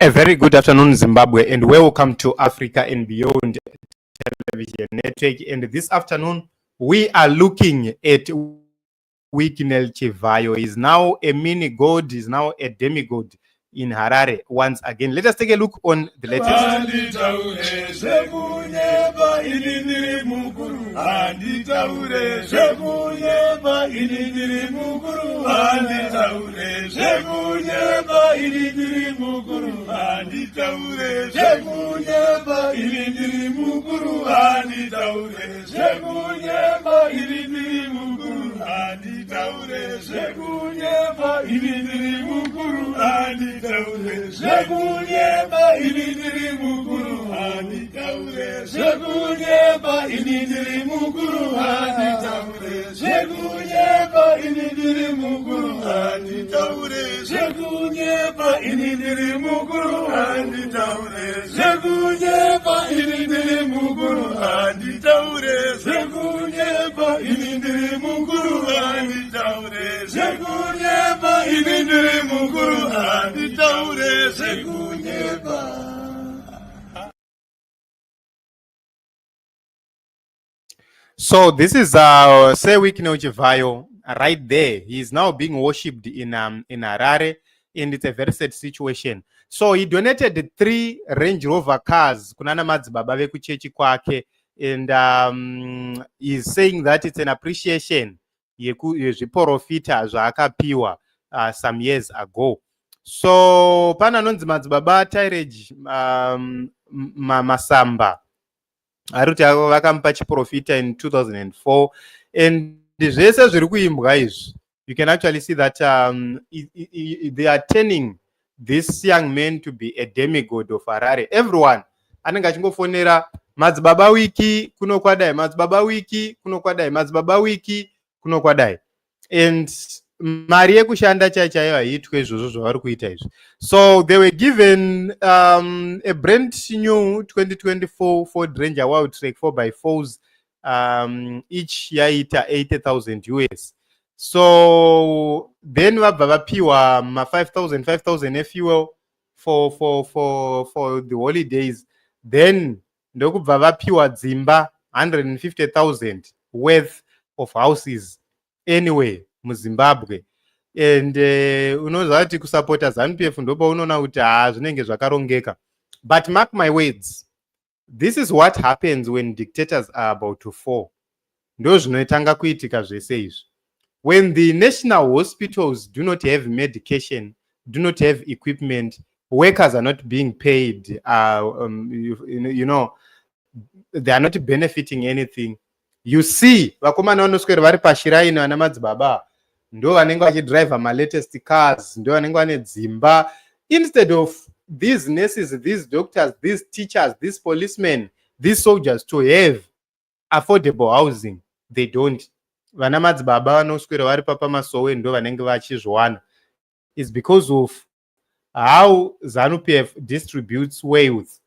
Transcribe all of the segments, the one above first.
A very good afternoon, Zimbabwe, and welcome to Africa and Beyond Television Network. And this afternoon, we are looking at Wikinel Chivayo. He is now a mini god, is now a demigod in Harare once again. Let us take a look on the latest. So this is Sir Wikinel Chivayo right there. He is now being worshipped in Harare, and it's a very sad situation. So he donated 3 Range Rover cars kunana madzibaba vekuchechi kwake, and he's saying that it's an appreciation yezviprofita zvaakapiwa some years ago. So pana nonzi madzibaba Tyrage Masamba arikuti vakamupa chiprofita in 2004, and zvese zviri kuimbwa izvi, you can actually see that they are turning this young man to be a demigod of Harare. Everyone anenge achingofonera madzibaba wiki kunokwadai, madzibaba wiki kunokwadai, madzibaba wiki kunokwadai, and mari yekushanda chaiyo haiitwe izvozvo zvavari kuita izvi. So they were given a brand new 2024 Ford Ranger Wildtrak 4x4s, each yaita 80,000 US. So then vabva vapiwa ma 5,000 efuel for the holidays. Then ndokubva vapiwa dzimba 150,000 worth of houses anyway muZimbabwe. And unoziva kuti kusapota ZANU-PF ndopa unoona kuti zvinenge zvakarongeka. But mark my words, this is what happens when dictators are about to fall. Ndo zvinotanga kuitika zvese izvi. When the national hospitals do not have medication, do not have equipment, workers are not being paid, you know, they are not benefiting anything. You see, vakomana vanoswera vari pashiraino ana madzibaba ndo vanenge vachidrive ma latest cars, ndo vanenge vane dzimba, instead of these nurses, these doctors, these teachers, these policemen, these soldiers to have affordable housing. They don't. Vana madzibaba vanoswera vari papamasowe ndo vanenge vachizviwana. It's because of how ZANU-PF distributes wealth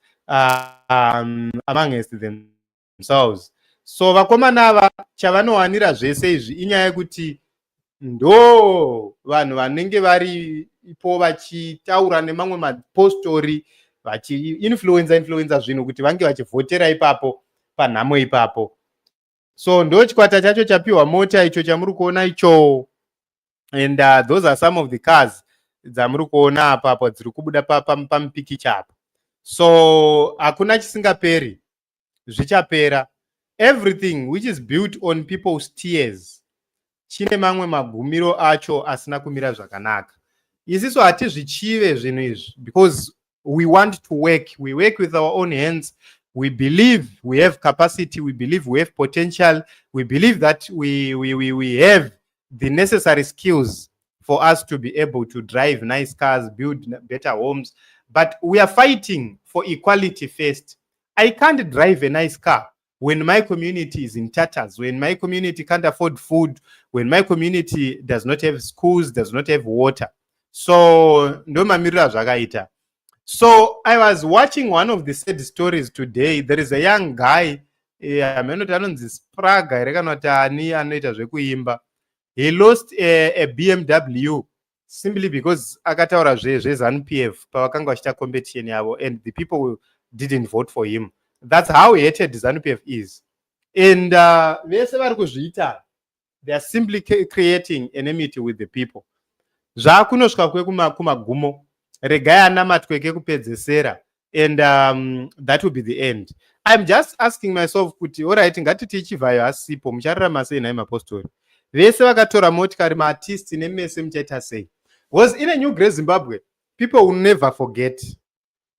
amongst themselves. So vakomana ava chavanowanira zvese izvi inyaya yekuti ndo vanhu vanenge varipo vachitaura nemamwe mapostori vachiinfluenza zvinhu kuti vange vachivhotera ipapo panhamo ipapo. So ndo chikwata chacho chapiwa mota icho chamuri kuona icho, and those are some of the cars dzamuri kuona apapo dziri kubuda pamupikicha apa. So hakuna chisingaperi, zvichapera. Everything which is built on people's tears chine mamwe magumiro acho asina kumira zvakanaka. Isiso hatizvichive zvinhu izvi because we want to work. We work with our own hands. We believe we have capacity. We believe we have potential. We believe that we have the necessary skills for us to be able to drive nice cars, build better homes. But we are fighting for equality first. I can't drive a nice car when my community is in tatters, when my community can't afford food, when my community does not have schools, does not have water. So ndo mamirira zvakaita. So I was watching one of the sad stories today. There is a young guy, amenoti anonzi Spraga ere kana kuti ani anoita zvekuimba. He lost a BMW simply because akataura zvezanu-pf pavakanga vachita competition yavo and the people didn't vote for him. That's how hated ZANU-PF is. And vese vari kuzviita, they are simply creating enmity with the people. Zvaakunosvika kumagumo, regai anamatwe kekupedzesera, and that will be the end. I'm just asking myself kuti alright, ngatiti chivhayo asipo muchararama sei nhai mapostori. Vese vakatora motikari, maartists nemese muchaita sei? Was in a new Great Zimbabwe, people will never forget.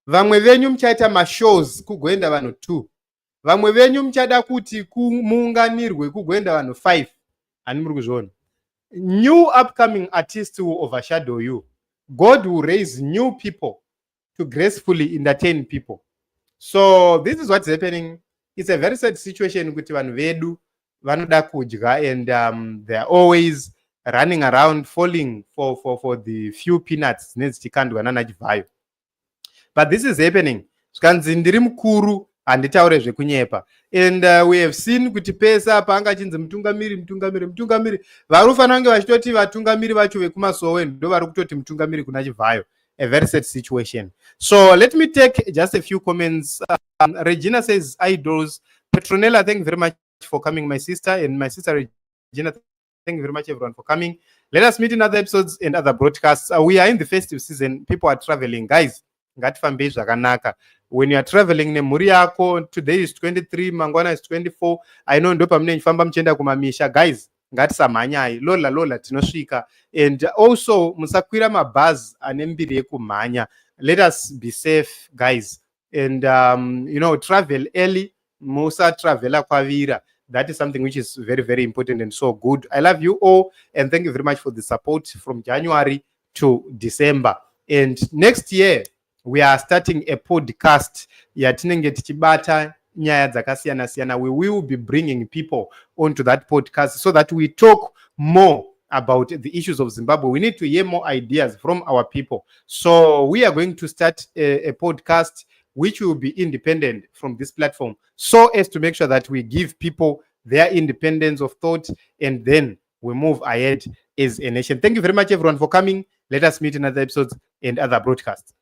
Vamwe venyu muchaita mashows kugoenda vanhu 2. Vamwe venyu muchada kuti muunganirwe kugoenda vanhu 5. Ani muri kuzviona. New upcoming artists will overshadow you. God will raise new people to gracefully entertain people. So this is what's happening. It's a very sad situation kuti vanhu vedu vanoda kudya, and they are always running around falling for the few peanuts nedzichikandwa nana Chivhayo. But this is happening. Zvikanzi ndiri mukuru handitaure zvekunyepa. And we have seen kuti pesa panga chinzi mutungamiri vari kufanira kunge vachitoti vatungamiri vacho vekumasowe ndo vari kutoti mutungamiri kuna Chivhayo. A very sad situation. So let me take just a few comments. Regina says, idols. Petronella, thank you very much for coming, my sister. And my sister Regina, thank you very much, everyone, for coming. Let us meet in other episodes and other broadcasts. We are in the festive season. People are traveling. Guys, ngatifambe zvakanaka. When you are traveling nemhuri yako, today is 23, mangwana is 24. I know ndo pamene nchifamba mchenda kumamisha. Guys, ngatisamhanyai, lola tinosvika. And also musakwira mabhazi ane mbiri yekumhanya. Let us be safe, guys. And travel early, musa travela kwavira. That is something which is very, very important and so good. I love you all, and thank you very much for the support from January to December. And next year we are starting a podcast yatinenge tichibata nyaya dzakasiyana siyana. We will be bringing people onto that podcast so that we talk more about the issues of Zimbabwe. We need to hear more ideas from our people. So we are going to start a podcast which will be independent from this platform, so as to make sure that we give people their independence of thought, and then we move ahead as a nation. Thank you very much, everyone, for coming. Let us meet in other episodes and other broadcasts.